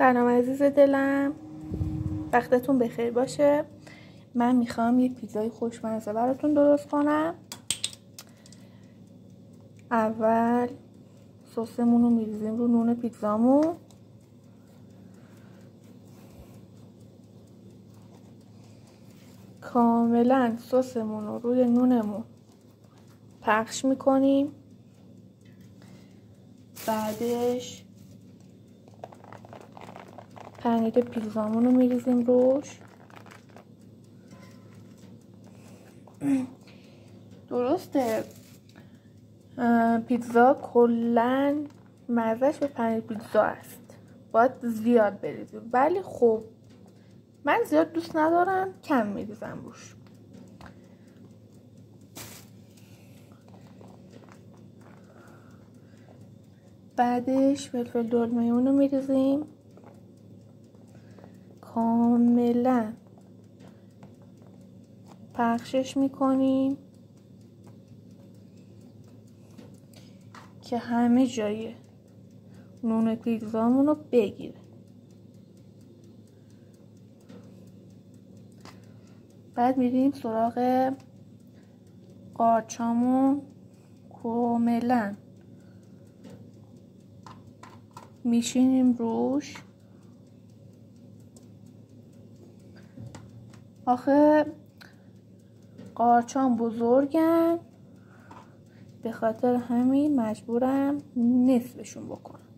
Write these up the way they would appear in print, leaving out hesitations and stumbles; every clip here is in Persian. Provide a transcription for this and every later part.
سلام عزیز دلم، وقتتون بخیر باشه. من میخوام یه پیتزای خوشمزه براتون درست کنم. اول سسمون رو میریزیم رو نون پیتزامون. کاملا سسمون رو روی نونمون پخش میکنیم. بعدش پنیر پیتزامون رو میریزیم روش. درسته پیتزا کلن مزهش به پنیر پیتزا است، باید زیاد بریزیم، ولی خب من زیاد دوست ندارم، کم میریزم روش. بعدش فلفل دلمه رو میریزیم، کاملا پخشش میکنیم که همه جای نون پیتزامون رو بگیره. بعد میریم سراغ قارچامون، کاملا میشینیم روش. آخه قارچام بزرگن، به خاطر همین مجبورم نصفشون بکنم.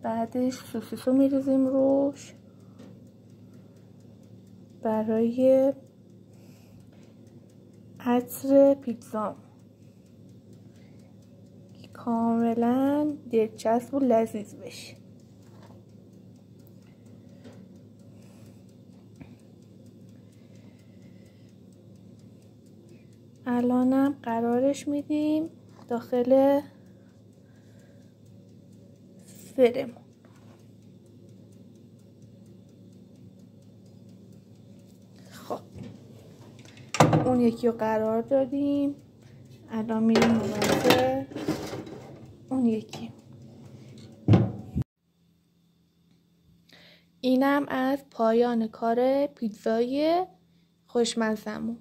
بعدش سوسیس رو میریزیم روش برای عطر پیتزا که کاملا دلچسب و لذیذ بشه. الانم قرارش میدیم داخل فرمون. خب اون یکی رو قرار دادیم، الان میریم واسه اون یکی. اینم از پایان کار پیتزای خوشمزه‌مون.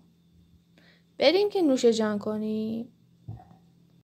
بریم که نوش جان کنیم.